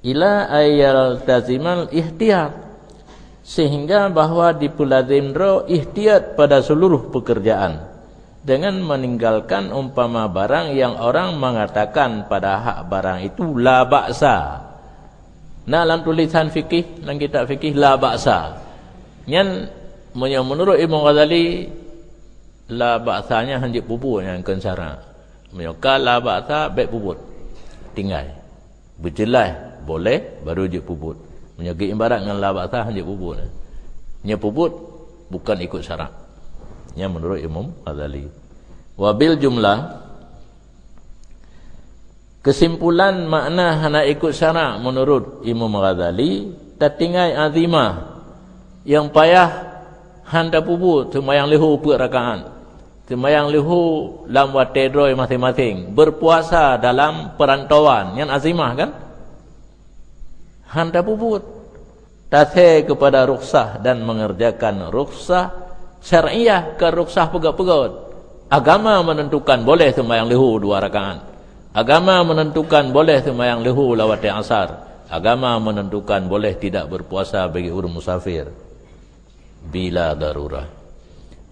ila ayal tazimal ihtiyat, sehingga bahwa dipulazimro ihtiyat pada seluruh pekerjaan, dengan meninggalkan umpama barang yang orang mengatakan pada hak barang itu la ba'sa. Nah, dalam tulisan fikih, dalam kitab fikih la ba'sa. Yang menurut Imam Ghazali la ba'sanya hanjit puput yang kensara. Menyokal la ba'sa baik puput. Tinggal. Berjelas boleh baru je puput. Menyokal ibarat dengan la ba'sa hanjit puput. Nya puput bukan ikut syarat. Yang menurut Imam Ghazali. Wabil jumlah, kesimpulan makna hana ikut syarak menurut Imam Ghazali, tertinggal azimah yang payah handa puput semayang lihu per rakaat, semayang lihu dalam watedroi masing-masing, berpuasa dalam perantauan yang azimah kan, handa puput tasih kepada rukhsah dan mengerjakan rukhsah syariah ke rukhsah pegat-pegat. Agama menentukan boleh sembahyang lihu 2 rakaat. Agama menentukan boleh sembahyang lihu lawat asar. Agama menentukan boleh tidak berpuasa bagi orang musafir bila darurah.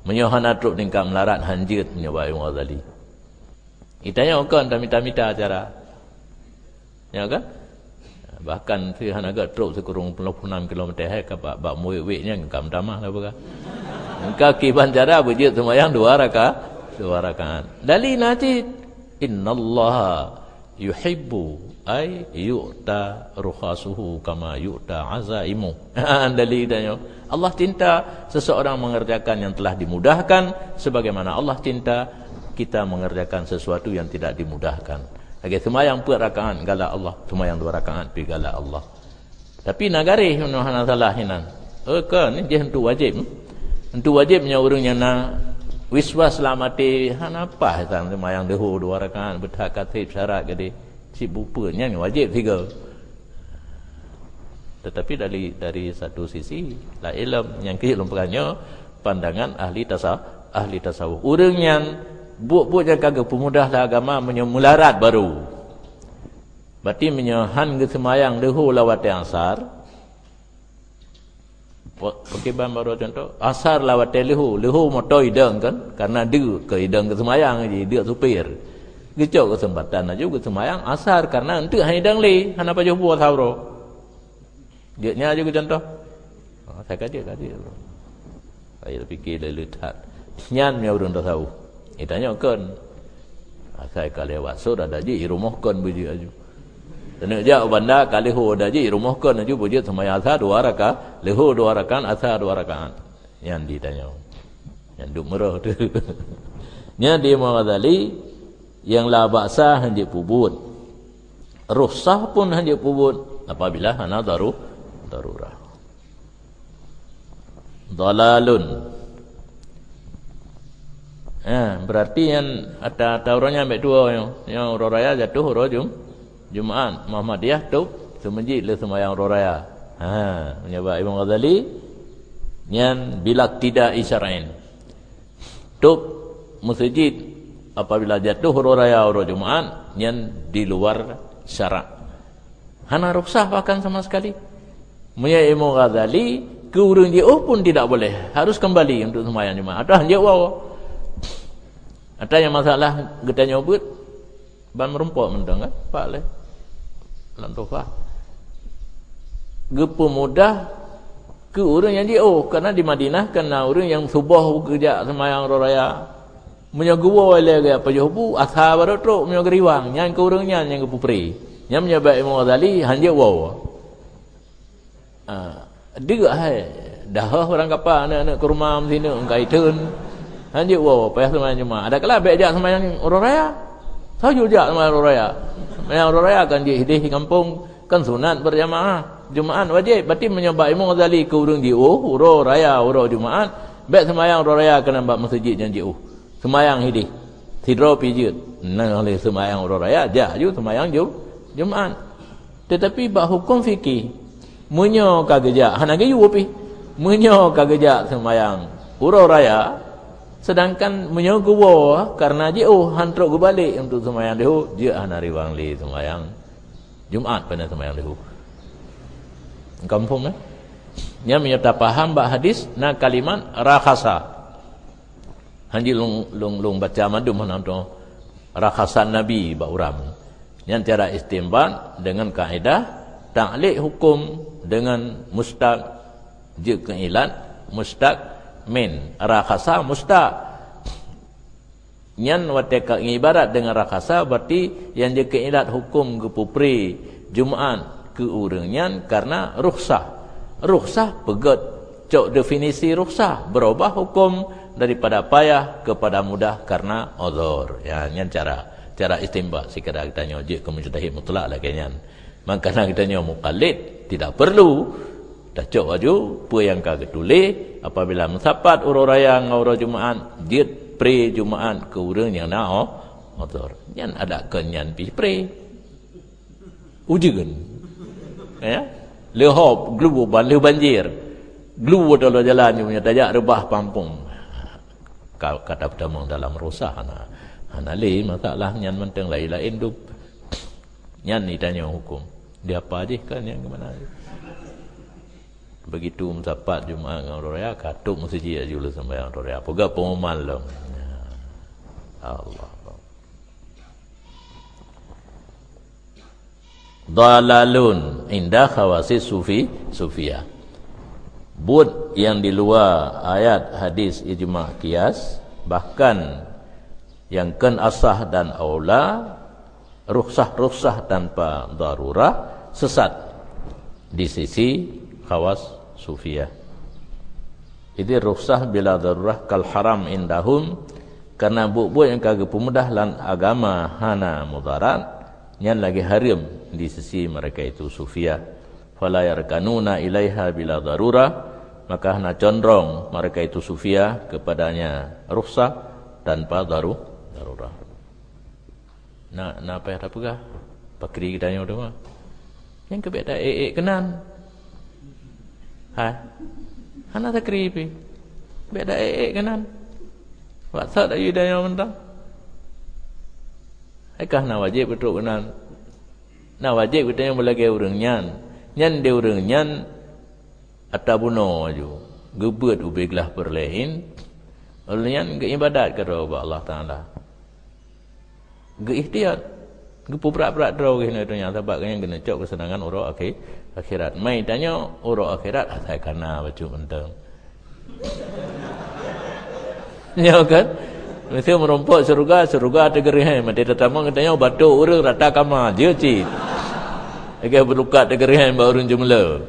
Menyohan atruk tingkap melarat hanjit menyobai Ghazali. Itanya kan tamita-mita acara. Ya kan? Bahkan si hanaga truk sekurang 26 km ke bak muik-wiknya ngam tamah lah bukan. Kaki bancara berjit sembahyang 2 rakaat. Dalil nanti innallaha yuhibbu ay yu'ta rukhasuhu kama yu'ta azaimu. Dalilnya Allah cinta seseorang mengerjakan yang telah dimudahkan sebagaimana Allah cinta kita mengerjakan sesuatu yang tidak dimudahkan. Lagi sembahyang 4 rakaat gala Allah, sembahyang 2 rakaat pi gala Allah. Tapi nagari hana salah hinan. Kan ni dia hentu wajib. Hentu wajibnya orang yang nak wiswas selamati hana apa tang sembahyang dehu 2 rakaat berhak katib syarat gede si bupanya ni wajib 3. Tetapi dari satu sisi la ilm yang ke lumpangnya pandangan ahli tasawuf. Orang yang buat yang kagak pemudah lah agama menyemularat baru. Berarti menyohan ke sembahyang dehu lawat asar. Pakiban baru contoh asar lawat lihu motor hidang kan karena dia ke hidang ke semayang je dia supir gecok kesempatan aja ke semayang asar karena untuk hidang li hana pa jumpa sauro dia nya aja ke contoh saya kaji saya fikir lelet nyan nya urang tahu itanya kan saya kalewat so ada je rumah kan beji aja. Dan dia banda kali ho dah je rumah kan aju bujut sembahyang asar 2 rakaat, lehu 2 rakaat, asar 2 rakaat. Yang ditanya. Yang duk merah tu. Nya dia Ghazali yang la ba'sa hendak pubut. Rukhsah pun hendak pubut apabila hana darurah. Dalalun. Berarti yang ada orangnya ambil 2 yang orang raya jatuh orang Jumaat Muhammadiyah tu semajid le sembahyang raya. Menyebab Imam Ghazali yang bila tidak isyarain. Tu masjid apabila jatuh raya orang Jumaat yang di luar syarak. Hana rukhsah bahkan sama sekali. Menyebab Imam Ghazali ke urang dia pun tidak boleh, harus kembali untuk sembahyang Jumaat. Ada dia ada yang masalah getanya ubut ban merumpok mentang kan pak le lantofah gepu mudah ke orang yang dia karena di Madinah kena orang yang subuh kerja sembahyang raya menyaguwa oleh apa jobu asal baru truk menyagriwang yang ke orangnya yang ke pupri yang menyebab Imam Ghazali hanya dia dah orang kapal anak ke rumah sini engkai turun hanya payah sembahyang Jumaat ada kala baik dia sembahyang raya saya juga sembahyang raya. Sembahyang raya kan dia di kampung kan sunat berjamaah. Jumaat wajib. Berarti menyebab Imam Ghazali ke urang dia raya Jumaat, baik sembahyang raya kena buat masjid yang dia sembahyang hidih. Tidro pijut. Nah oleh sembahyang raya jah ju sembahyang Jumaat. Tetapi bab hukum fikih munyo kagejak hana gayu pi. Munyo kagejak sembahyang raya sedangkan menyogowo karena dia hantruk ke balik untuk sembahyang lehu dia hana riwang li sembahyang Jumaat pada sembahyang lehu Kampung nya menyata paham bak hadis na kalimat rakhasa. Hanji long baca madu mana tu rakhasan Nabi bak uram. Yang cara istinbat dengan kaedah ta'liq hukum dengan mustaq je keilat mustaq min rakhasa mustaq. Nyan wateka ibarat dengan rakhasa berarti yang je keilat hukum ke pupri Jumaat ke urangnya karena rukhsah. Rukhsah pegat cok definisi rukhsah berubah hukum daripada payah kepada mudah karena uzur. Ya, nyan cara istinbat sekadar kita nyojek ke mujtahid mutlak lah kenyan. Makanya kita nyok muqallid tidak perlu dah cok baju apa yang kagak tulis apabila mensapat urang raya ngau Jumaat dia pre Jumaat ke urang yang na uzur. Nyan ada kenyan pi pre. Ujian. Ya. Lehop glu banjir. Glu dalam jalan punya tajak rebah pampung. Kata pertama dalam rusah ana le masalah nyan menteng lain-lain dup. Nyan ni tanya hukum. Dia apa je kan yang ke mana? Begitu mendapat Jumaat dengan orang raya katuk masjid aja dulu sembahyang orang raya. Pega pengumuman lah. Allah. Dalalun indah khawasis sufiyah. Bud yang di luar ayat hadis ijma' qiyas bahkan yang kan asah dan aula rukhsah tanpa darurah sesat di sisi khawas sufiyah. Itu rukhsah bila darurah kal haram indahum karena buk-buk yang kagak pemudah lan agama hana mudarat yang lagi haram di sisi mereka itu sufiyah. Fala yarkanuna ilaiha bila darurah maka hana condong mereka itu sufiyah kepadanya rukhsah tanpa darurah. Nak apa yang pegah? Pakri kita yang udah yang kebeda kenan. Hana takri pi. Beda kenan. Waktu dah yuda yang mentang. Aikah na wajib betul kenan. Na wajib kita yang belagi urang nyan de urang nyan atabuno aju. Gebet ubeglah perlain. Ulnyan ke ibadat kepada Allah Taala. Ge ikhtiar. Ge berat-berat draw kena tu nya sebab yang kena cok kesenangan urang akhirat. Mai tanya urang akhirat asal kana baca mentang. Ya kan? Mesti merompok surga ada gerih. Mati tetama katanya batu urang rata kama je cit. Agak berlukat ada gerih baru jumlah.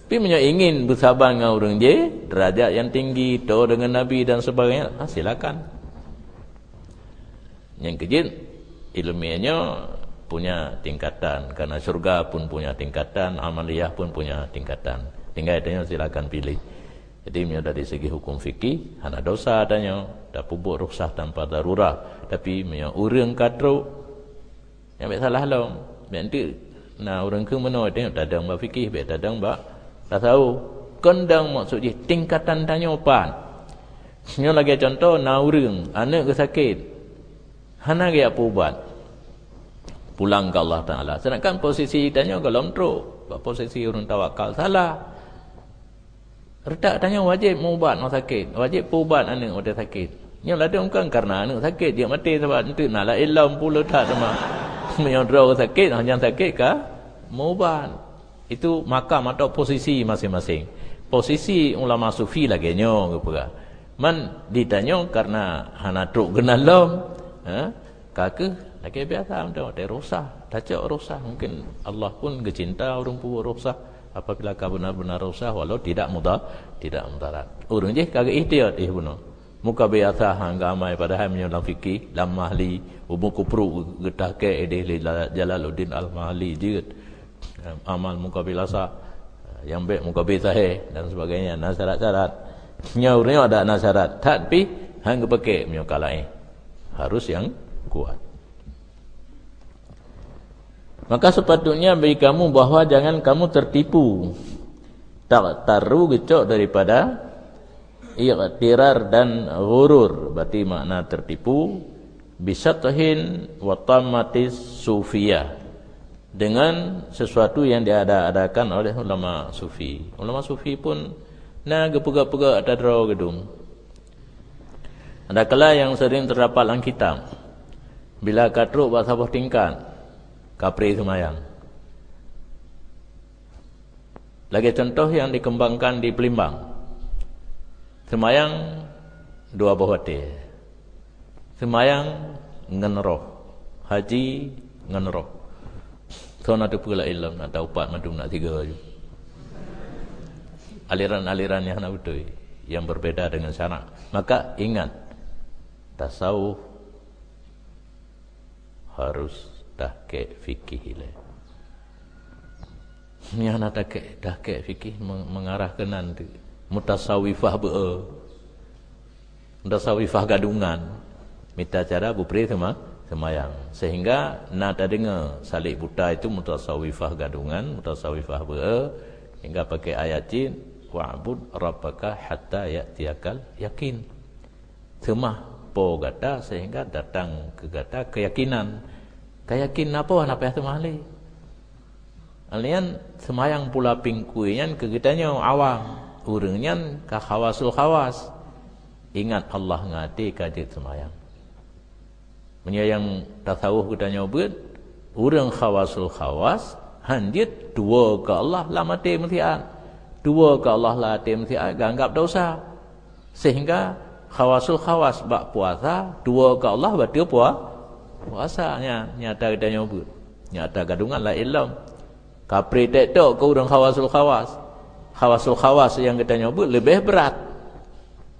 Tapi punya ingin bersabar dengan orang je, derajat yang tinggi, tahu dengan Nabi dan sebagainya, silakan. Yang kejil, ilmiahnya punya tingkatan. Karena surga pun punya tingkatan, amaliyah pun punya tingkatan. Tinggal tanya silakan pilih. Jadi dari segi hukum fikih, hana dosa tanya, dah pubuk rukhsah tanpa darurah. Tapi punya orang kadro, yang baik salah lah. Nanti, orang ke mana, tengok dadang bak fikih, baik dadang bak tak tahu. Kendang maksudnya tingkatan tanya apa. Ini lagi contoh, orang, anak ke sakit. Hana gaya apa ubat? Pulang ke Allah Ta'ala. Sedangkan posisi tanya kalau teruk. Posisi orang tawakal salah. Redak tanya wajib ubat orang sakit. Wajib ubat anak orang sakit. Yang ada bukan karena anak sakit. Dia mati sebab itu. Nak lah ilam pula tak sama. Yang orang sakit, yang sakit kah? Ubat. Itu makam atau posisi masing-masing. Posisi ulama sufi lagi nyong kepada. Man ditanya karena hana truk genalom, kakek lagi biasa macam ada rusak, tajak rusak. Mungkin Allah pun kecinta orang punya rusak. Apabila kau benar-benar rusak, walau tidak mudarat. Orang je kagak ikhtiar bunuh. Muka biasa hangga amai padahal menyolang fikih lam mahli, buku pro getah ke edeh Jalaluddin Al-Mahli je. Amal mukabilasa yang baik mukabisah dan sebagainya syarat-syarat nyaurnya ada syarat tapi hang pakai menyokalain harus yang kuat. Maka sepatutnya bagi kamu bahawa jangan kamu tertipu tak taru gecok daripada iqtirar dan ghurur. Berarti makna tertipu bisathin wa tamatis sufiyah dengan sesuatu yang diada-adakan oleh ulama sufi. Ulama sufi pun na gepega-pega ada draw gedung. Ada kala yang sering terdapat dalam kitab. Bila katruk bahasa bawah tingkat, kapri semayang. Lagi contoh yang dikembangkan di Pelimbang. Semayang dua bawah hati. Semayang ngenroh. Haji ngenroh. So nak pula ilmu, nak tahu 4 madum, nak 3 je. Aliran-aliran yang nak betul, yang berbeda dengan syarak. Maka ingat, tasawuf harus tahqiq fikih ile. Yang nak tahqiq fikih mengarah ke nanti mutasawifah mutasawifah gadungan. Minta cara bupri semayang. Sehingga nak dengar salik buta itu mutasawifah gadungan, mutasawifah hingga pakai ayat jin wa'bud rabbaka hatta ya'tiyakal yakin. Semah po gata sehingga datang ke gata keyakinan. Keyakinan apa yang temahli? Alian semayang pula pingkuian ke kitanya awam. Urangnya ka khawasul khawas. Ingat Allah ngati kajit semayang. Menyayang tasawuf kitanya ubud, urang khawasul khawas handit dua ke Allah lah mati mutian. Dua ke Allah lah mati mutian ganggap dosa. Sehingga khawasul khawas bak puasa, dua ke Allah batil puasanya. Nyata kitanya ubud. Nyata gadungan la ilm. Kapri tek-tok ke urang khawasul khawas. Khawasul khawas yang kita nyebut lebih berat.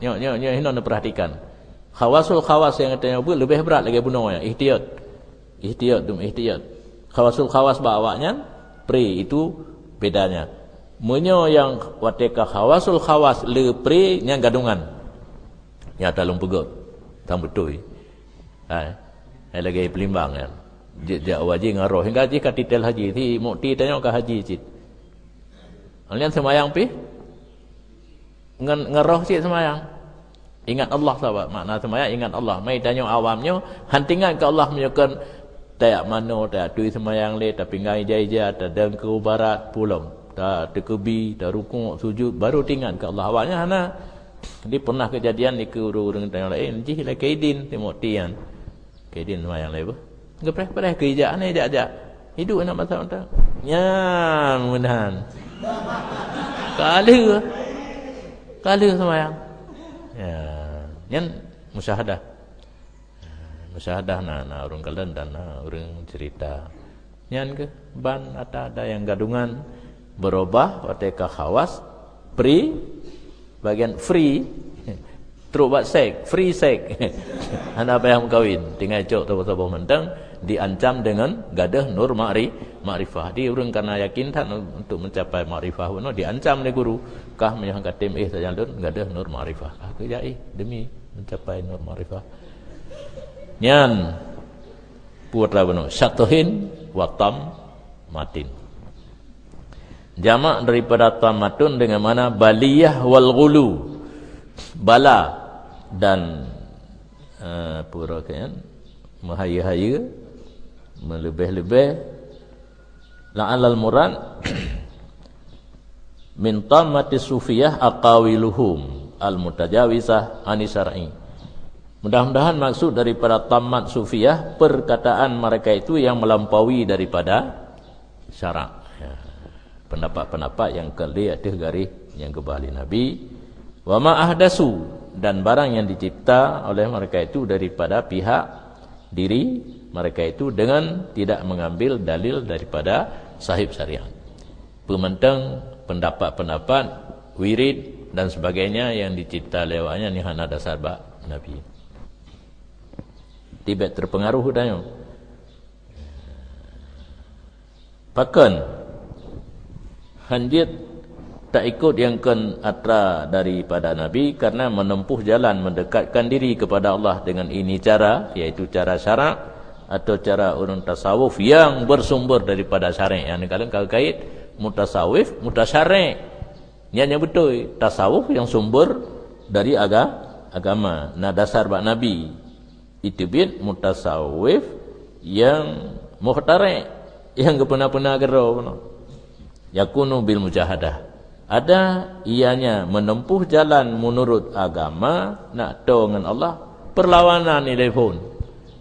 Nyok hendak perhatikan. Khawasul khawas yang kita nyebut lebih berat lagi bunuhnya. Ihtiyat. Khawasul khawas bawanya pri itu bedanya. Menyo yang wateka khawasul khawas le pri yang gadungan. Ya dalam pegot. Tang betul. Hai lagi Pelimbang kan. Dia wajib ngaroh hingga haji ka titel haji ti mukti tanya ke haji cit. Alian semayang pi ngaroh cit semayang. Ingat Allah sahabat. Makna semayang ingat Allah. Mai tanya awamnya hantingan ke Allah menyukan tayak mano tayak tui semayang le tapi ngai jaya dan ke barat pulang. Tak tekebi, tak rukuk, sujud baru tinggal ke Allah. Awalnya hana dia pernah kejadian di ke urang tanya lain jih la kaidin timutian. Kaidin semayang le Gepreh-preh kerjaan ni ajak-ajak. Hidup nak masak tak? Ya, mudah-mudahan. Kala semayang. Ya, yang musyahadah. Musyahadah na orang kalian dan orang cerita. Yang ke ban ada yang gadungan berubah wateka khawas bagian free terus buat sek, free sek. Anda apa yang kawin? Tinggal cok tahu-tahu mentang diancam dengan gadah nur ma'rifah. Dia orang karena yakin tak untuk mencapai ma'rifah pun diancam oleh guru. Kah menyangka tim saja gadah nur ma'rifah. Kerja demi mencapai nur ma'rifah. Nyan putra benar syatuhin watam matin. Jamak daripada tamatun dengan mana baliyah wal ghulu. Bala dan pura kan mahaya-haya melebih-lebih la'alal murad min tammati sufiyah aqawiluhum al-mutajawizah anisar'i. Mudah-mudahan maksud daripada tamat sufiyah perkataan mereka itu yang melampaui daripada syarak. Ya. Pendapat-pendapat yang kelih ada garis yang kebali Nabi wa ma ahdasu dan barang yang dicipta oleh mereka itu daripada pihak diri mereka itu dengan tidak mengambil dalil daripada sahib syariat. Pementang pendapat-pendapat wirid dan sebagainya yang dicipta lewatnya ni hana dasar bak Nabi. Tibet terpengaruh danyo. Bahkan hanjit tak ikut yang ken atra daripada Nabi karena menempuh jalan mendekatkan diri kepada Allah dengan ini cara, iaitu cara syarak atau cara orang tasawuf yang bersumber daripada syarak. Yang kalau kait mutasawif, mutasyarik. Yang betul tasawuf yang sumber dari agama. Nah dasar bak Nabi itu bin mutasawif yang muhtarik, Yang pernah gero pun. Yakunu bil mujahadah. Ada ianya menempuh jalan menurut agama nak tahu dengan Allah, perlawanan ni telefon.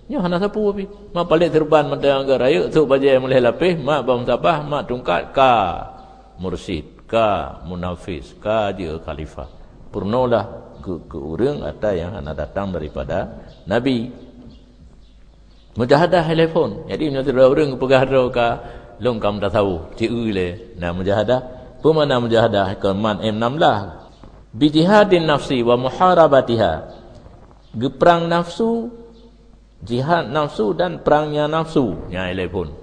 Nya hana sapu pi. Mak balik terban mata angga raya tu bajai mulai lapis, mak bang sabah, mak tungkat ka mursyid, ka munafis, ka dia khalifah. Purnolah ke urang ada yang hana datang daripada Nabi. Mujahadah telefon. Jadi nya ada orang pegah ka long kam dah tahu. Ciu le na mujahadah. Pemana mujahadah ke man M16 bi jihadin nafsi wa muharabatiha. Geperang nafsu, jihad nafsu dan perangnya nafsu. Nya telefon.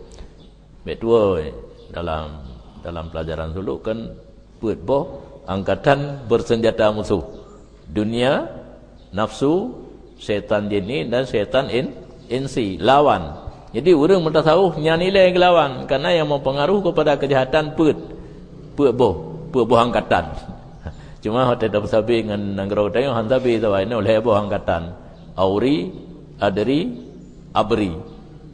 Betul dalam pelajaran dulu kan buat boh angkatan bersenjata musuh. Dunia, nafsu, setan jinni dan setan insi lawan. Jadi orang bertasawuf nya nilai lawan karena yang mempengaruhi kepada kejahatan buah angkatan. Cuma hotel dah bersabi dengan negara tayang hantabi tahu ini oleh buah angkatan. Auri, Adri, Abri.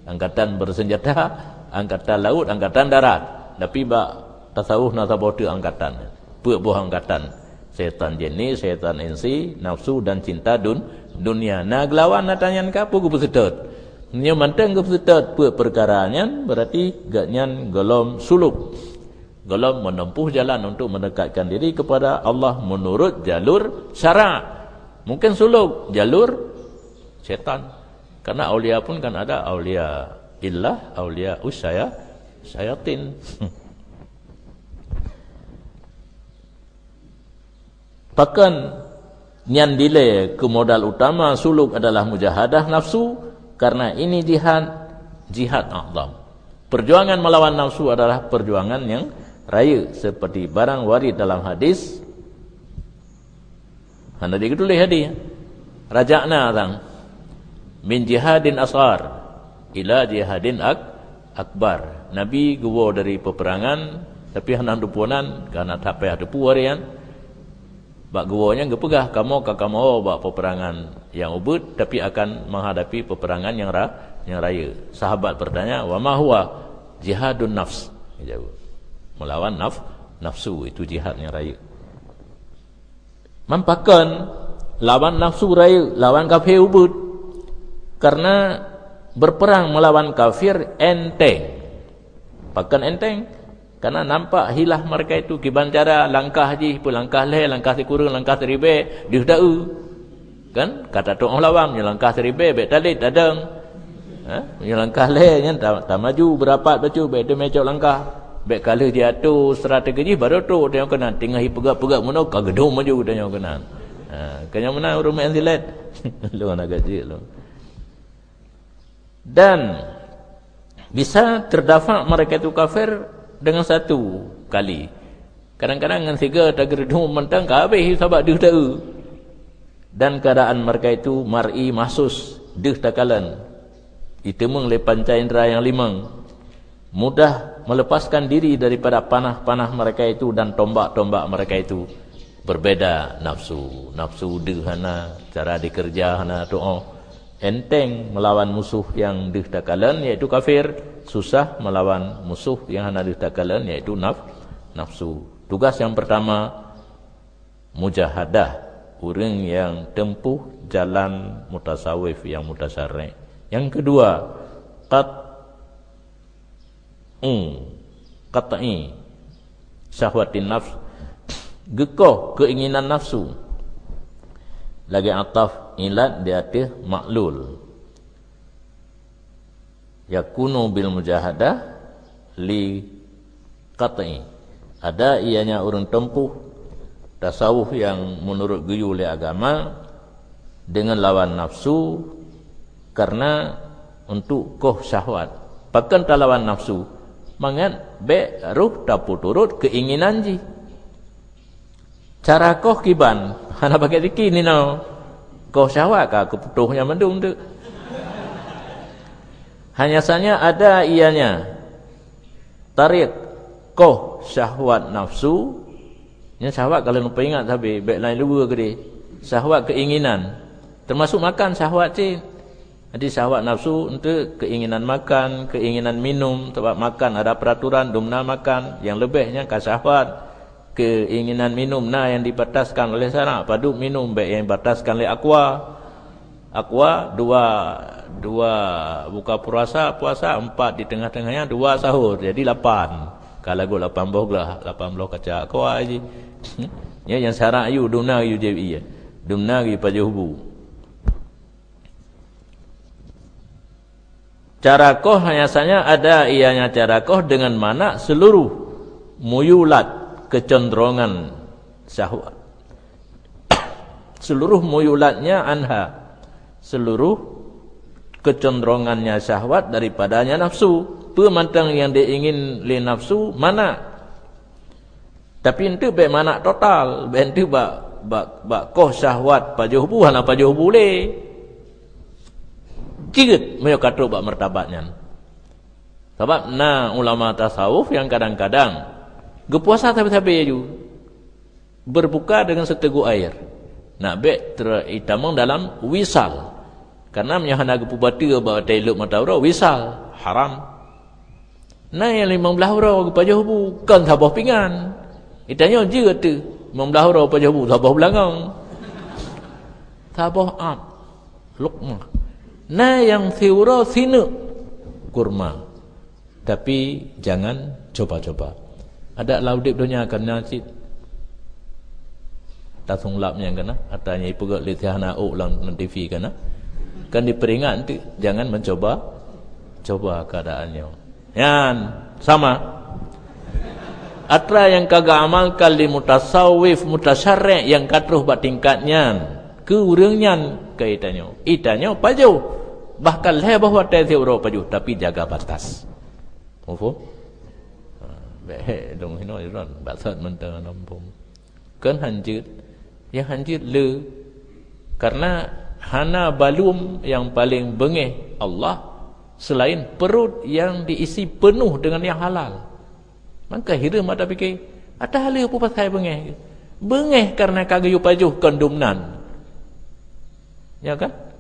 Angkatan bersenjata, angkatan laut, angkatan darat. Tapi bak tasawuf nak sabote angkatan. Buah angkatan. Setan jinni, setan insi, nafsu dan cinta dunia. Nah gelawan nak tanyakan ka pugu bersedot. Nya manteng ke bersedot perkaranya berarti gaknyan golom suluk. Golom menempuh jalan untuk mendekatkan diri kepada Allah menurut jalur syarak. Mungkin suluk jalur setan. Karena aulia pun kan ada aulia illah, aulia syayatin. Bahkan nyan dile ke modal utama suluk adalah mujahadah nafsu karena ini jihad a'zam. Perjuangan melawan nafsu adalah perjuangan yang raya seperti barang warid dalam hadis. Hana ditulis hadis. Raja'na tang min jihadin asghar ila jihadin akbar. Nabi guwo dari peperangan tapi hana dupunan karena tak payah depu harian. Bak guwonya gepegah kamu bak peperangan yang ubud tapi akan menghadapi peperangan yang raya. Sahabat bertanya, "Wa ma huwa jihadun nafs?" Dia jawab, melawan nafsu itu jihad yang raya. Mampakan lawan nafsu raya, lawan kafir ubud. Karena berperang melawan kafir enteng. Pakan enteng karena nampak hilah mereka itu kiban cara langkah je, langkah leh, langkah sekurang, langkah seribe, dia tahu. Kan kata tok lawang nya langkah seribe bet talit dadang. Nya langkah leh nya tak maju berapat bacu bet dia mecok langkah. Bet kala dia tu strategi baru tu dia kena tinggal pegak-pegak mana ka gedung maju dia kena. Kanya mana urang main silat. Lu nak gaji lu. Dan bisa terdafa mereka itu kafir dengan satu kali. Kadang-kadang dengan tiga tak gedung mentang ka habis sahabat dia tahu. Dan keadaan mereka itu mar'i mahsus deh takalan. Itemeng le panca indera yang limang. Mudah melepaskan diri daripada panah-panah mereka itu dan tombak-tombak mereka itu. Berbeda nafsu. Nafsu dehana, cara dikerja hana doa. Enteng melawan musuh yang deh takalan iaitu kafir. Susah melawan musuh yang hana deh takalan iaitu nafsu. Tugas yang pertama mujahadah. Orang yang tempuh jalan mutasawif yang mutasyarri'. Yang kedua, qat'i syahwatin nafs. Gekoh keinginan nafsu. Lagi ataf ilat di atas maklul. Yakunu bil mujahadah li qat'i. Ada ianya orang tempuh tasawuf yang menurut guyu oleh agama dengan lawan nafsu karena untuk koh syahwat. Bahkan tak lawan nafsu mangan be ruh tapu turut keinginan ji. Cara koh kiban hana pakai zikir ni no. Koh syahwat ka keputuhnya mendung tu. Hanya saja ada ianya tarik koh syahwat nafsu. Ini syahwat kalau lupa ingat tapi baik lain lupa ke dia. Syahwat keinginan. Termasuk makan syahwat cik. Jadi syahwat nafsu untuk keinginan makan, keinginan minum. Sebab makan ada peraturan, dumna makan. Yang lebihnya syahwat. Keinginan minum yang dibataskan oleh syarak. Paduk minum baik yang dibataskan oleh aqua. Aqua dua buka puasa 4 di tengah-tengahnya 2 sahur. Jadi 8. Kalau go 18 lah, 18 kaca aqua aja. Ya yang syarak you dumna you jadi. Dumna you pajuhu. Carakoh biasanya ada ianya carakoh dengan mana seluruh muyulat kecenderungan syahwat. Seluruh muyulatnya anha. Seluruh kecenderungannya syahwat daripadanya nafsu. Pemantang yang diingin li nafsu mana. Tapi itu baik mana total. Baik itu bak koh syahwat pajuhu hana pajuhu boleh. Cirit mereka kata bak martabatnya. Sebab ulama tasawuf yang kadang-kadang berpuasa tapi-tapi ju berbuka dengan seteguk air. Nak baik teritamang dalam wisal. Karena menyahana gepubati bak tailuk matawra wisal haram. Yang 15 orang pajuhu bukan sabah pinggan. Itanya je tu 15 orang pajuhu sabah belangang. Sabah am lukmah. Yang siura sinu kurma. Tapi jangan coba-coba. Ada laudip dunia akan nasi tasung lapnya kena atanya ipugat litihana ulang TV kena. Kan diperingat nanti jangan mencoba keadaannya. Yan sama. Atra yang kagak amalkan li mutasawwif mutasyarri' yang katruh bat tingkatnya ke urangnya kaitannya. Itanya pajau. Bahkan leh bahwa tadi orang paju tapi jaga batas. Apa? Baik dong hino iran batat mentang nampung. Kan hanjit yang hanjit le karena hana balum yang paling bengih Allah selain perut yang diisi penuh dengan yang halal. Maka hiram ada fikir ada hal apa pasal bengih? Bengih karena kagayu pajuh kondumnan. Ya kan?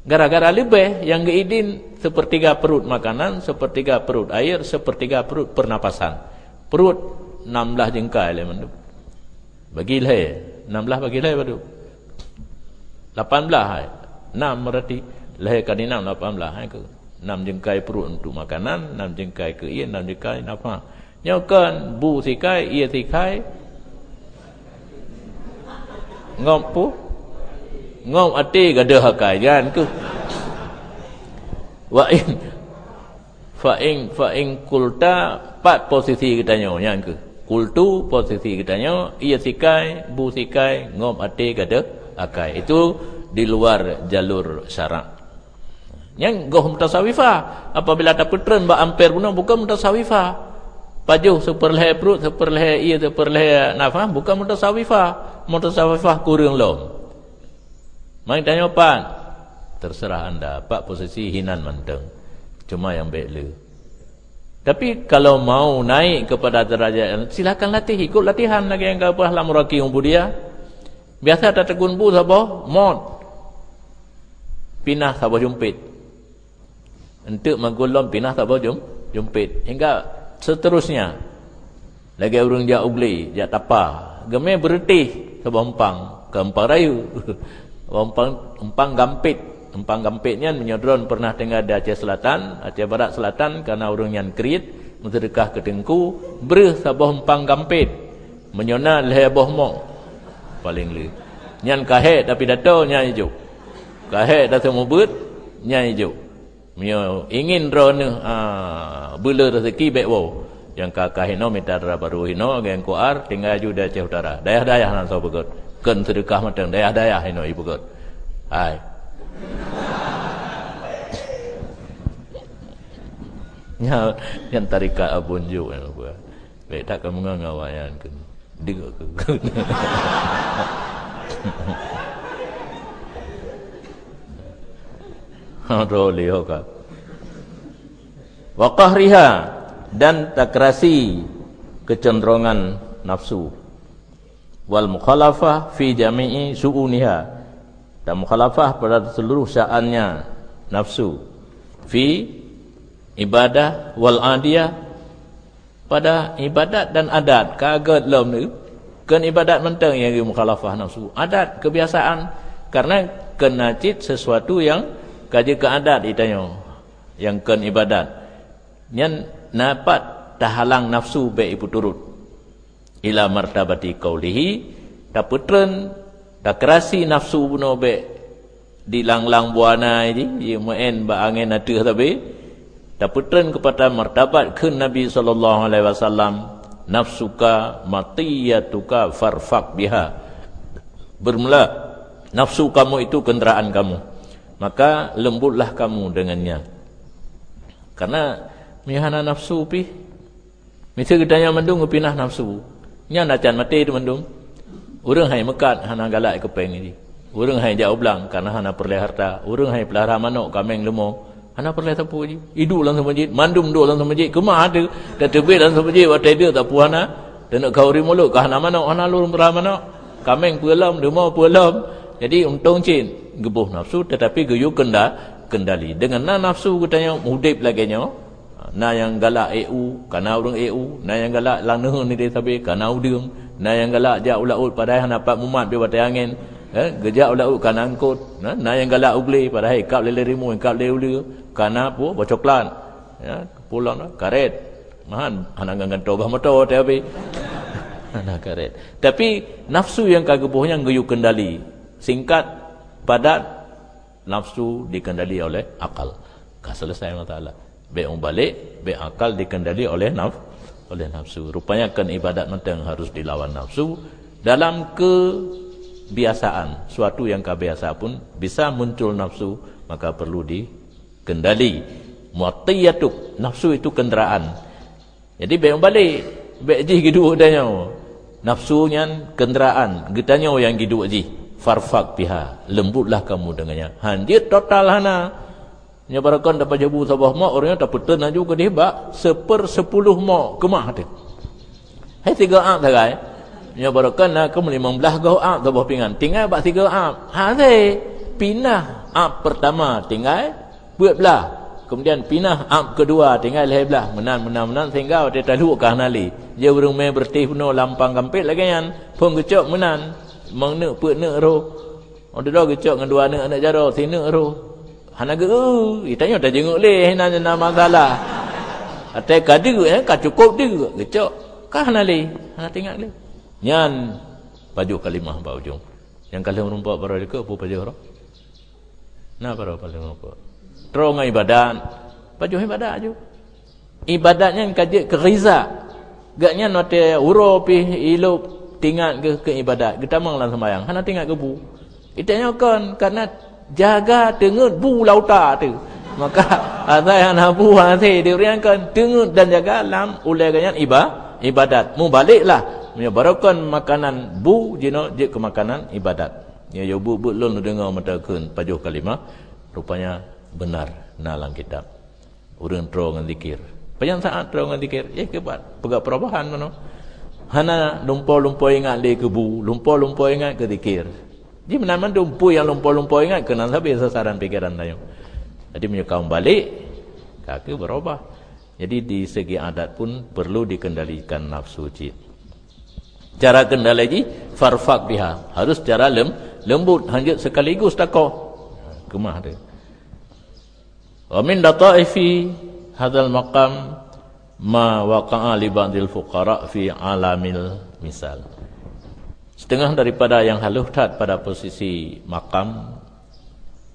Gara-gara lebih yang geidin sepertiga perut makanan, sepertiga perut air, sepertiga perut pernapasan. Perut 16 jengkai le mandu. Bagi leher 16 bagi leher padu. 18 hai. 6 berarti leher kali 6 18 hai ke. 6 jengkai perut untuk makanan, 6 jengkai ke ia, 6 jengkai nafas. Nyokan bu sikai, ia sikai. Ngompu ngom ati gadah hakai kan ke fa in kulta 4 posisi kitanya yang ke kultu posisi kitanya ia sikai bu sikai ngom ati gadah hakai itu di luar jalur syarak yang goh mutasawifah apabila ada putran ba ampere guna bukan mutasawifah pajuh seperleher perut seperleher ia seperleher nafas bukan mutasawifah kurang lom. Mai tanya pan, terserah anda. Pak posisi hinan manteng, cuma yang baik le. Tapi kalau mau naik kepada derajat, silakan latih, ikut latihan lagi yang kau lah muraki umbu dia. Biasa tak tegun bu sabah, mod, pinah sabah jumpit. Untuk magulom pinah sabah jumpit. Hingga seterusnya, lagi orang dia ugli, dia tapa, gemeh bertih sabah empang rayu. Empang gampitnya menyodron pernah tinggal di Aceh Selatan, Aceh Barat Selatan karena orang yang kerit mendekah ke Tengku bereh sabah empang gampit menyona leher boh mok paling le nyan kahe tapi dato nya hijau kahe dato mubut nya hijau mio ingin drone bela rezeki baik wo yang kahe no minta baru hino gen kuar tinggal ju di Aceh Utara dayah-dayah nan so begot kan sedekah matang dayah-dayah hino ibu god hai yang tarikat abun ju baik tak kamu ngawayan kan digak ke roli hoka wa qahriha dan takrasi kecenderungan nafsu wal mukhalafah fi jami'i su'uniha dan mukhalafah pada seluruh sya'annya nafsu fi ibadah wal adiyah, pada ibadat dan adat kaget lom ni kan ibadat mentang yang mukhalafah nafsu, adat kebiasaan, karena kenacit sesuatu yang kaji ke adat itanya yang kan ibadat nyan dapat tahalang nafsu be ibu turut ila martabati qaulihi taputren takrasi nafsu buno be dilanglang buana ini ye maen ba angin ada tapi taputren kepada martabat ke Nabi sallallahu alaihi wasallam, nafsuka matiyatuka farfaq biha, bermula nafsu kamu itu kenderaan kamu, maka lembutlah kamu dengannya. Karena mihana nafsu pi mesti kitanya mendung pinah nafsu nya nacan mati tu mendung urang hai mekat hana galak kepeng ni, urang hai jauh belang karena hana perleh harta, urang hai pelihara manok kameng lemo hana perleh tapu ji, idu langsung masjid, mandum do langsung masjid, kemah ada dah terbit langsung masjid, waktu dia tak puas hana dan nak kau rimuluk kah hana manok, hana lurung pelihara manok kameng pulam demo pulam. Jadi untung cin gebuh nafsu tetapi geyu kendali dengan nafsu katanya mudip laginya. Na yang galak EU kana urang EU, na yang galak lang nehun ni dia tabe kana udung, na yang galak jak ulaut padahal napak mumat be batai angin, gejak ulaut kana angkut, na yang galak ugli padahal kap lele rimu kap lele ulu kana pu bocoklan, ya pulang karet mahan hanang gantobah motor tabe ana karet. Tapi nafsu yang kagebuhnya geyu kendali, singkat padat, nafsu dikendali oleh akal. Ka selesai masalah. Be balik, be akal dikendali oleh nafsu. Rupanya kan ibadat mentang harus dilawan nafsu. Dalam kebiasaan, suatu yang kebiasa pun bisa muncul nafsu, maka perlu dikendali. Mu'tiyatuk, nafsu itu kenderaan. Jadi be balik, be jih gidu adanya. Nafsunya kenderaan, getanya yang gidu jih. Farfaq biha, lembutlah kamu dengannya. Hanjit total hana. Nya barakan dapat jabu sabah mak orangnya dapat tenang juga dia bak 1/10 mak kemah tu. Hai 3 ak tagai. Nya barakan nak ke 15 gau ak sabah pingan. Tinggal bak 3 ak. Ha sai pinah ak pertama tinggal buat belah. Kemudian pinah ak kedua tinggal leh belah. Menan sehingga dia taluk kah nali. Dia urang mai bertih penuh lampang kampit lagi kan. Pun gecok menan. Mang nek put nek ro. Ada dah gecok dengan 2 anak jaro sini ro. Hana ge itanya dah jenguk leh na masalah. Atai kadu ka cukup dia gecok. Kah hana leh. Hana tengok leh. Nyan baju kalimah ba ujung. Yang kalim rumpak para deka apa baju ro? Na para kalim rumpak. Terong ibadat. Baju ibadat aju. Ibadatnya kaji ke riza. Gaknya note uro pi ilup tinggal ke ibadat. Kita manglang sembahyang. Hana tinggal ke bu. Itanya kan karena jaga dengut bu lauta tu, maka azai hana bu hati diriangkan dengut dan jaga lam ulai ganyan ibadat mu baliklah menyebarakan makanan bu jino je ke makanan ibadat ya yo bu lon dengar matakeun pajuh kalimah rupanya benar nalang kitab urang tro ngan zikir panjang saat tro ngan zikir kebat pegak perubahan mano hana lumpo ingat le ke bu lumpo ingat ke zikir. Jadi menaman lumpuh yang lumpuh ingat kena sampai sasaran pikiran tayo. Jadi menyukam balik kaki berubah. Jadi di segi adat pun perlu dikendalikan nafsu cid. Cara kendali ji farfaq biha, harus cara lembut hanjut sekaligus takoh. Kemah dia. Wa min lataifi hadzal maqam ma waqa'a li ba'dil fuqara fi alamil misal. Setengah daripada yang halutat pada posisi makam,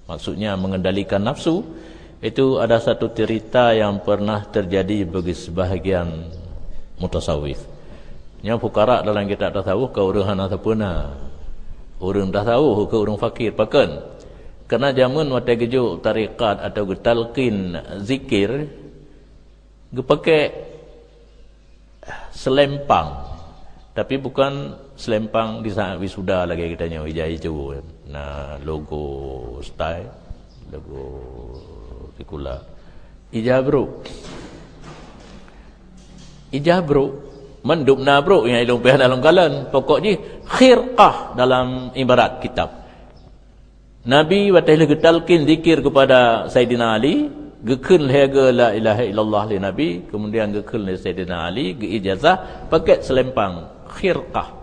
maksudnya mengendalikan nafsu, itu ada satu cerita yang pernah terjadi bagi sebahagian mutasawif. Yang fukara dalam kitab tasawuf ke orang hana sapuna, orang tasawuf ke orang fakir pakan. Kerana zaman waktu gejuk tarikat atau talqin zikir, gepakai selempang. Tapi bukan selempang di saat wisuda lagi kitanya hijau nah logo style logo tikula ijabro mendubna bro yang ilmu dalam kalan pokoknya khirqah dalam ibarat kitab Nabi watahlah getalkin zikir kepada Sayyidina Ali, gekun lehaga la ilaha illallah li Nabi, kemudian gekun le Sayyidina Ali, ge ijazah pakai selempang khirqah.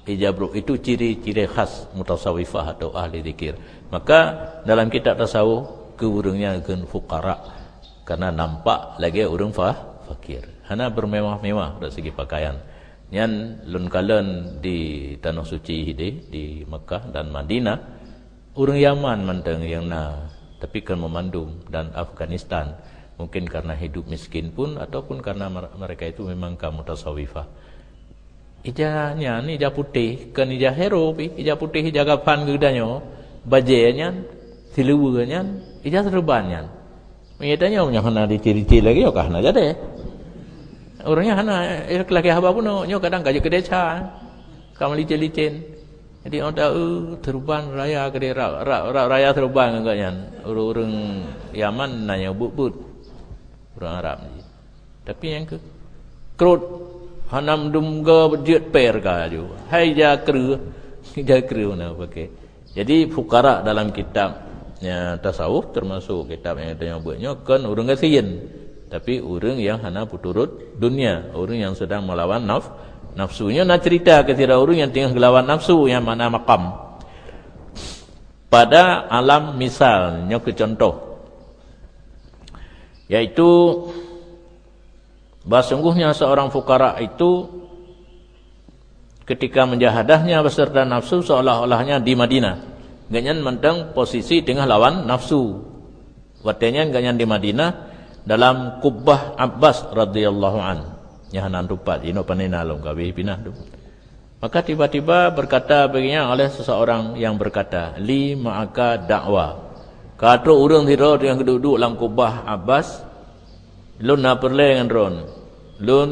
Ijabruk itu ciri-ciri khas mutasawwifah atau ahli zikir. Maka dalam kitab tasawuf ke urangnya gen fuqara karena nampak lagi urang fakir. Hana bermewah-mewah dari segi pakaian. Nyan lun kalen di tanah suci di Mekah dan Madinah, orang Yaman manteng yang tapi kan memandum dan Afghanistan mungkin karena hidup miskin pun ataupun karena mereka itu memang kaum mutasawwifah. Ijahnya ni ijah putih, kan ijah hero pi, ijah putih ijah kapan gedanyo, bajenya, siluwanya, ijah serbannya. Menyatanya punya hana diciri-ciri lagi yo kah na jade. Orangnya hana laki haba pun nyo kadang kaje kedeca. Kamu licin-licin. Jadi orang tahu terban raya ke raya terban agaknya. Orang Yaman nanya but orang Arab ni. Tapi yang ke krut hanam dumga berjet per kaju. Hai ja kru na pakai. Jadi fuqara dalam kitabnya tasawuf termasuk kitab yang dia buatnya kan orang kasihin. Tapi orang yang hana puturut dunia, orang yang sedang melawan nafsunya nak cerita kepada orang yang tengah melawan nafsu yang mana maqam. Pada alam misalnya ke contoh, yaitu bahasungguhnya seorang fukara itu ketika menjahadahnya beserta nafsu seolah-olahnya di Madinah. Ganyan mentang posisi tengah lawan nafsu. Watenya ganyan di Madinah dalam kubbah Abbas radhiyallahu an. Nyahanan rupat ino panena long kabeh pinah tu. Maka tiba-tiba berkata baginya oleh seseorang yang berkata, "Li ma'aka da'wa." Kata urang tiro yang duduk dalam kubbah Abbas, lun na perle dengan ron. Lun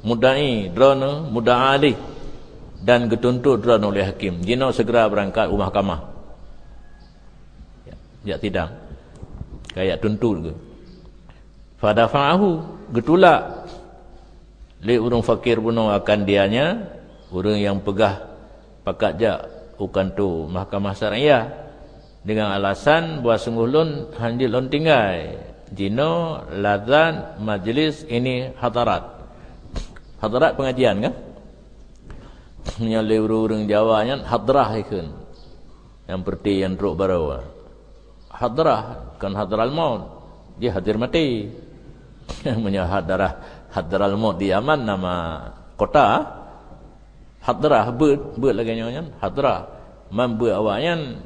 mudai drone muda'ali dan getuntut drone oleh hakim. Jino segera berangkat ke mahkamah. Ya tidang. Kayak tuntut ke. Fadafa'ahu getulak li urang fakir bunuh akan dianya, urang yang pegah pakat jak bukan tu mahkamah syariah dengan alasan bahawa sungguh lun hanjil lun tinggai jino lazan majlis ini hadarat pengajian kan menyalai urang Jawa nya hadrah ikun yang berarti yang ruk barawa hadrah kan hadral maut dia hadir mati punya hadral maut di Yaman nama kota hadrah ber lagi nyonya hadrah member awaknya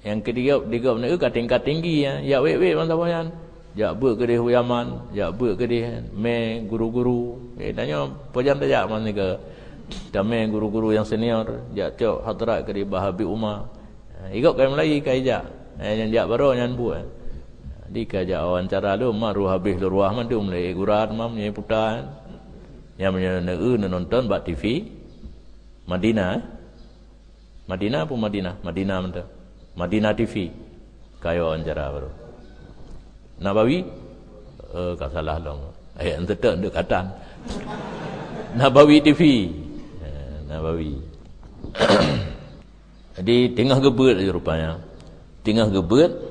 yang ketiga ni tingkat tinggi ya we man tawayan ya ber ke di Yaman ya ber ke di me guru-guru tanya pejam tajak man ni ke dame guru-guru yang senior ya tok hadrat ke di Bahabi Umar ikut kai Melayu kai jak yang jak baru yang buat di kaja wawancara lu maru habis luruah man tu mulai gurat mam nyai putan yang nonton bak TV Madinah apa Madinah mentah Madinah TV kayo wawancara baru Nabawi tak salah long ente tek ndek katan Nabawi TV Nabawi jadi tengah gebet rupanya tengah gebet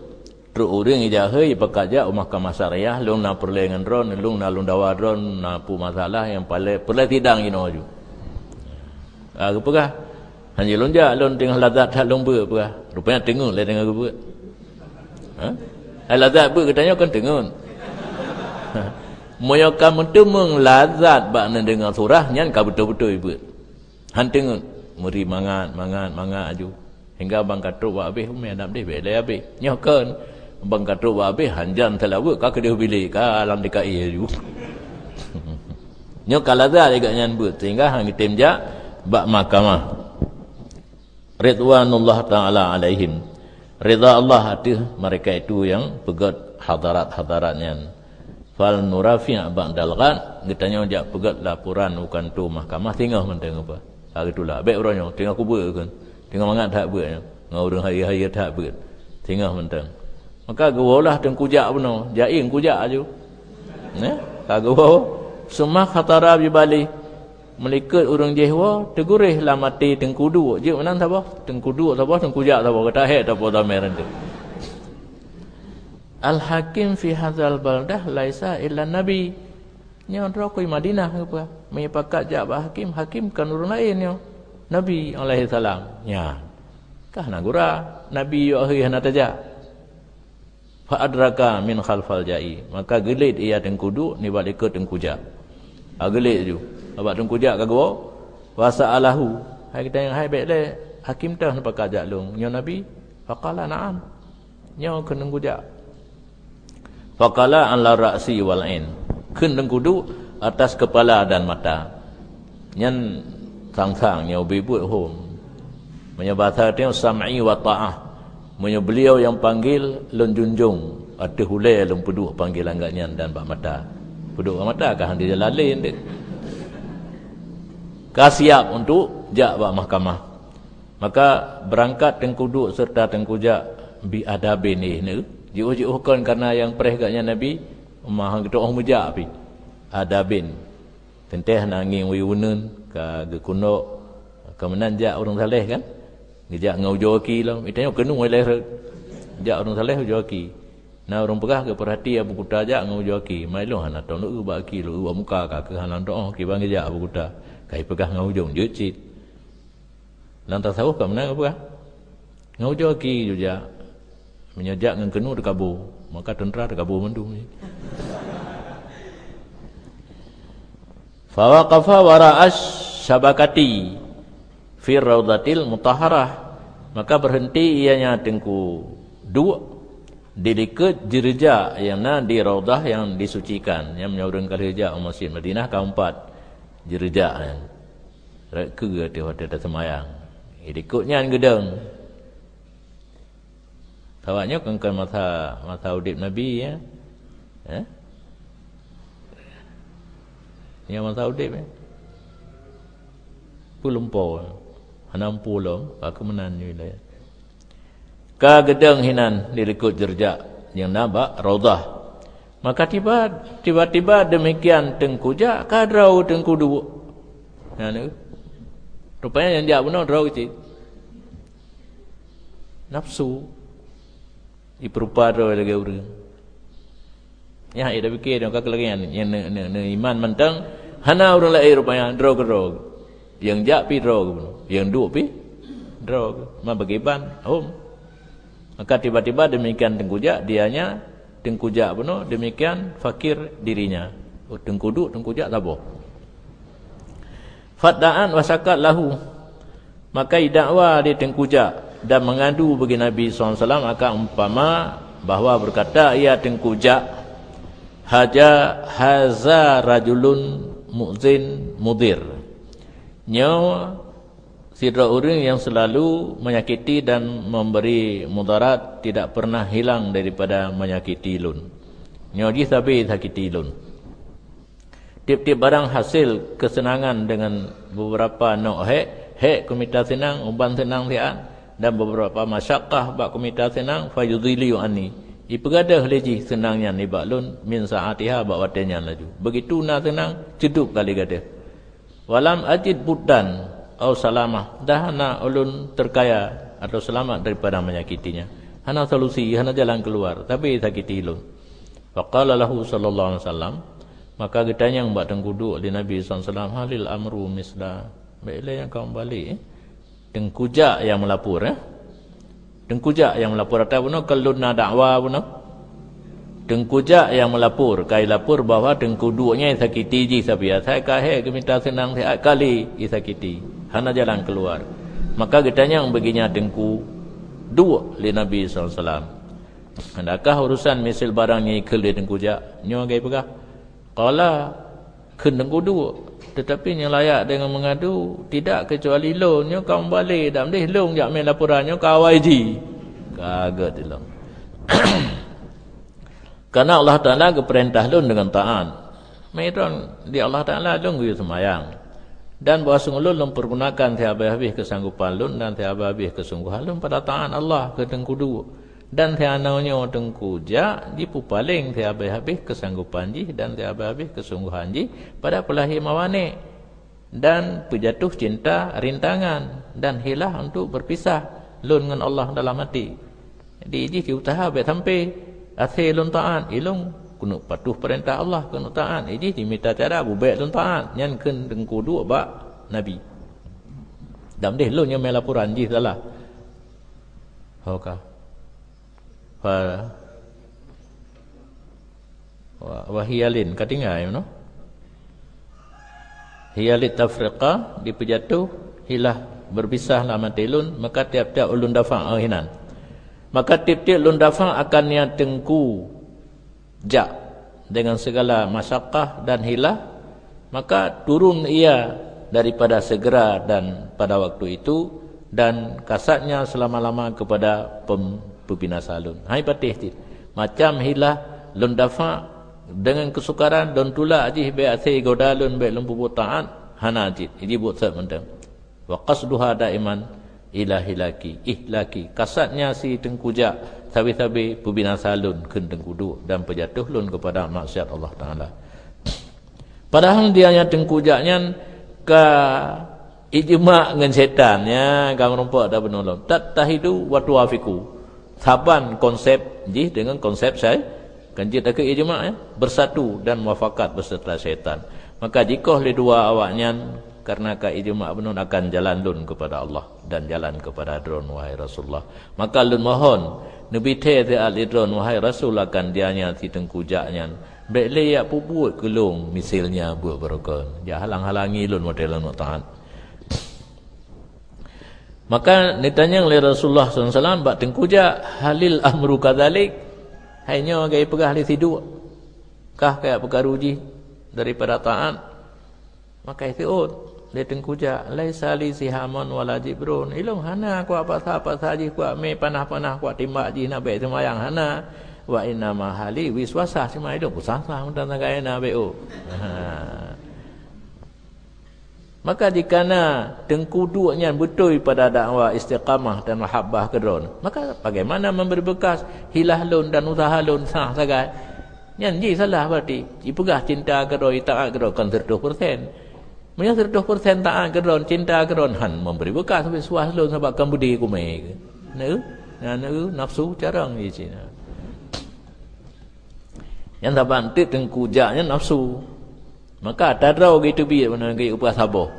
terus orang ijahai pakajak mahkamah syariah lung na perlengan ron lung na lung dawa ron na pu masalah yang paling perle tidang ino ju kepegah hanya lung ja lung tengah lazat hak lung ber pegah rupanya tengun le tengah gebet lazat ber katanya kan tengun moyo kamu tu meng lazat bak nan dengar surah nyan ka betul-betul ibu han tengun muri mangat aju hingga bang katruk wa habis umai nak deh bele habis nyokan bang katruk wa habis hanjan talawa ka kedeh bilik ka alam DKI aju nyok kalazat dekat nyan but sehingga hang temja bak mahkamah ridwanullah taala alaihim ridha Allah hati mereka itu yang pegat hadarat-hadaratnya fal nurafi' ba'dal ghan ditanya jak pegat laporan bukan tu mahkamah tinggal menteng apa hari itulah baik orangnya tinggal kubur kan tinggal mangat tak buatnya ngau hari-hari tak buat tinggal menteng maka gawalah teng kujak beno jaing kujak aju ne ka gawa semua khatara bi bali melikat urang jehwa tegurih lah mati tengkudu je menang apa tengkudu apa tengkujak apa kata he apa tameran tu. Al hakim fi hadzal baldah laisa illa nabi nya rokoi Madinah apa menyepakat jak hakim kan urang lain nya nabi alaihi salam nya kah nagura nabi yo akhir hana taja fa adraka min khalfal jai maka gelit ia tengkudu ni balik ke tengkujak gelit ju abak tengkujak kagwo wasa alahu hai kita yang hai baik le hakim tah nampak jak long nya nabi faqala na'am nya ke tengkujak faqala an la ra'si wal ain keun tengkudu atas kepala dan mata nyan sang-sang nya ubibut hom menyebata dia sam'i wa ta'ah menyo beliau yang panggil lun junjung ada hulai lun peduh panggilan agaknya dan bak mata peduh bak mata kah dia lalin dia kasiap untuk jak bak mahkamah maka berangkat tengkudu serta tengkujak bi adabin ni jiu-jiu kan karena yang pereh agaknya nabi umah kita orang mujak pi adabin tenteh nanging wiunun ka gekunok ka menanjak orang saleh kan ngejak ngau joki lah itanya kenu oleh jak orang saleh joki na orang pegah ke perhati abu kuta jak ngau joki mai lo hana tong lu ba ki lu muka ka ke hanan doh ki bang ngejak abu kuta kai pegah ngau jong jecit lantas tahu ka menang apa ngau joki juga menyejak ngan kenu de kabu maka tentera de kabu mendu fa waqafa wara'as syabakati fi raudatil mutahharah maka berhenti ianya tengku dua di dekat jereja yang di raudah yang disucikan yang menyorong jereja Masjid Madinah keempat jereja kan ke dia ada semayang ikutnya gedeng tawaknya kan masa udip Nabi ya yang masa udip ya pulumpau 60 aku menan wilayah ka gedeng hinan dirikut jerjak yang nabak raudah maka tiba-tiba demikian tengkujak kadrau tengkudu nah rupanya yang dia benar draw itu nafsu iperuparo lagi urang ya ida fikir yang kakelagian yang iman mentang hana urang lain rupanya draw yang jak pi draw yang duk pi draw ma bagiban maka tiba-tiba demikian tengkujak dianya tengkujak benar demikian fakir dirinya tengkujak tabo fadda'an wasakat lahu maka idakwa di tengkujak dan mengadu bagi Nabi SAW maka umpama bahawa berkata ia tengkujak haza rajulun mu'zin mudir nyawa sidra orang yang selalu menyakiti dan memberi mudarat tidak pernah hilang daripada menyakiti lun nyawa jisabi sakiti lun tiap-tiap barang hasil kesenangan dengan beberapa nok hek komita senang umban senang tian dan beberapa masyakkah bak komita senang fayudhiliu anni ipegadah leji senangnya ni bak lun min saatiha bak watenya laju begitu na senang cedup kali gadah walam ajid buddan au salamah dah hana ulun terkaya atau selamat daripada menyakitinya hana solusi hana jalan keluar tapi sakiti lun faqala lahu sallallahu alaihi wasallam maka ditanya yang buat tengkudu di Nabi SAW halil amru misla baiklah yang kau balik tengkujak yang melapor tengkujak yang melapor atau benar keluna dakwa benar tengkujak yang melapor kai lapor bahawa tengkudunya sakiti ji sabiya saya kahe minta senang tiap kali sakiti hana jalan keluar maka ditanya yang baginya tengku dua li Nabi SAW adakah urusan misal barangnya ikil di tengkujak nyo gai pegah qala kendeng kudu tetapi yang layak dengan mengadu tidak kecuali loannya kau balik dak mendih loan jak main laporannya kau waji kaget dilong karena Allah Taala keperintah loan dengan taat meron di Allah Taala loan gue semayang dan bahawa sungguh loan pergunakan habis kesanggupan loan dan habis kesungguhan loan pada taat Allah kendeng kudu dan tianaunya tengkujak jipu paling habis kesanggupan ji dan habis kesungguhan ji pada pelahir mawane dan berjatuh cinta rintangan dan hilah untuk berpisah lun dengan Allah dalam hati. Jadi ini usaha baik sampai akhir lun taat ilung kena patuh perintah Allah, kena taat. Ini diminta cara baik lun taat nyan ken dengku dua bak nabi. Dam deh lun yang melaporan ji salah. Hoka. Wahiyalin katingai no. Hiyalit tafriqah dipejatuh hilah berpisah lama tilun maka tiap-tiap ulun dafa' ahinan maka tiap-tiap ulun dafa' akan yang tengku jak dengan segala masyarakat dan hilah maka turun ia daripada segera dan pada waktu itu dan kasatnya selama-lama kepada pembinasa lun. Hai patih macam hilah lun dafa' dengan kesukaran dan tulak aji be athi godalun be lempu ta'at hana ajit ini buat sat mendang wa qasduha daiman ilahilaki ihlaki kasatnya si tengkujak sabi-sabi pembinasa lun ken tengkudu dan pejatuh lun kepada maksiat Allah Taala. Padahal dia nya tengkujaknya ka ijma' dengan setan ya kang rompak dah benolong tattahidu wa tuafiku saban konsep ji dengan konsep saya kanjit ke ijma' ya, bersatu dan muafakat beserta syaitan. Maka jika oleh dua awaknya karena ka ijma' benar akan jalan lun kepada Allah dan jalan kepada drone wahai Rasulullah. Maka lun mohon nabi te al idron wahai Rasul akan dianya si tengkujaknya. Bele ya puput kelung misilnya buat berokon. Ya halang-halangi lun model nak taat. Maka ditanya oleh Rasulullah SAW bak tengkujak halil amru kadzalik. Hanya gaya pegah li tidur kah kayak perkara uji daripada taat maka itu dia tengkuja laisa li sihamun wala jibrun ilung hana ku apa saja ku me panah-panah ku timbak ji nak baik semayang hana wa inna ma hali wiswasah cuma itu ku sah-sah dan gaya na beu. Maka dikana tengkuduknya betul pada dakwah istiqamah dan mahabbah kedron maka bagaimana memberi bekas hilah lun dan usaha lun sah sagai nyan ji salah berarti ipegah cinta kedron taat kedron kan 100% punya 100% taat kedron cinta kedron han memberi bekas sampai suas lun sebab kan budi ku mai nữ nafsu carang di sini yang taban tu tengkujaknya nafsu maka tadrau gitu bi mana gaya upas sabar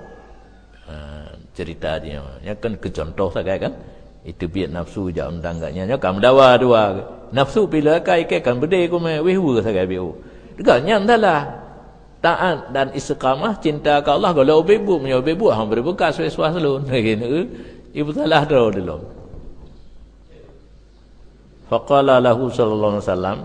cerita dia nya kan kecontoh saja kan itu biar nafsu jak undangnya nya kam dawa dua nafsu bila kai ke kan bede ku me wehwu saja biu deganya entahlah taat dan istiqamah cinta ke Allah kalau bebu punya bebu hang berbekas suas lun gini ibu salah draw dulu faqala lahu sallallahu alaihi wasallam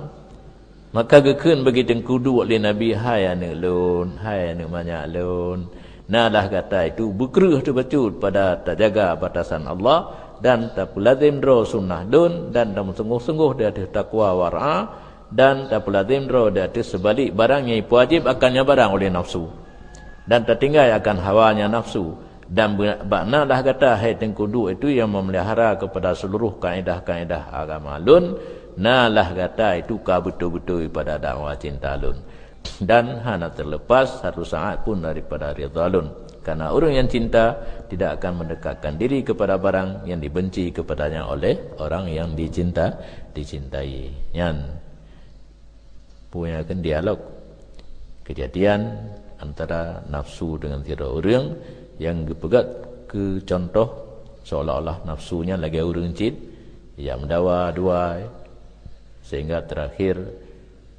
maka gekeun bagi tengkudu oleh Nabi hai anu lun hai anu banyak lun nalah kata itu berkeruh terbecut pada tak jaga batasan Allah dan tak lazim dro sunnah lun dan sungguh-sungguh dia ada takwa wara dan tak lazim dro dia ada sebalik barang yang wajib akannya barang oleh nafsu dan tertinggal akan hawanya nafsu dan baknalah kata hai tengkudu itu yang memelihara kepada seluruh kaedah-kaedah agama lun nalah kata itu ka betul-betul pada dakwah cinta lun dan hana terlepas satu saat pun daripada ridha lun karena orang yang cinta tidak akan mendekatkan diri kepada barang yang dibenci kepadanya oleh orang yang dicintai yan punya kan dialog kejadian antara nafsu dengan tiada orang yang dipegat ke contoh seolah-olah nafsunya lagi orang cin yang mendawa dua sehingga terakhir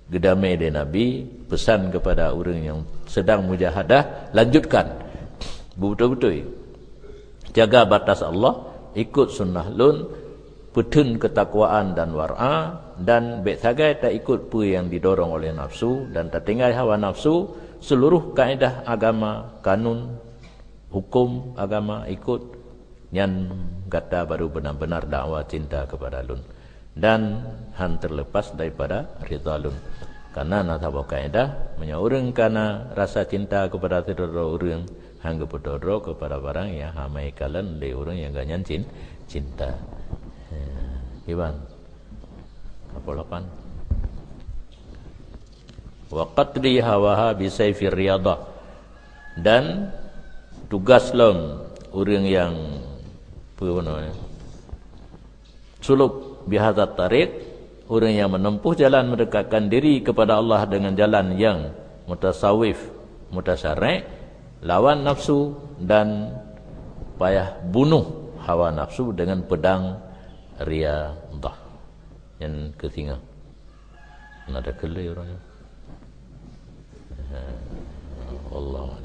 gedamai dari Nabi pesan kepada orang yang sedang mujahadah lanjutkan betul-betul jaga batas Allah ikut sunnah lun petun ketakwaan dan war'a dan baik sagai tak ikut pu yang didorong oleh nafsu dan tak tinggal hawa nafsu seluruh kaedah agama kanun hukum agama ikut yang kata baru benar-benar dakwah cinta kepada lun dan han terlepas daripada ridha lun karena nasabah kaedah menyaurang karena rasa cinta kepada teror orang hangga pedoro kepada barang yang hamai kalan le orang yang ganyan cinta Iwan apa 8 wa qatli hawaha bi sayfir riyadah dan tugas lom orang yang suluk bihadat tarik, orang yang menempuh jalan mendekatkan diri kepada Allah dengan jalan yang mutasawif, mutasyarri', lawan nafsu dan payah bunuh hawa nafsu dengan pedang riyadah. Yang ketiga, ada kelih orangnya. Allah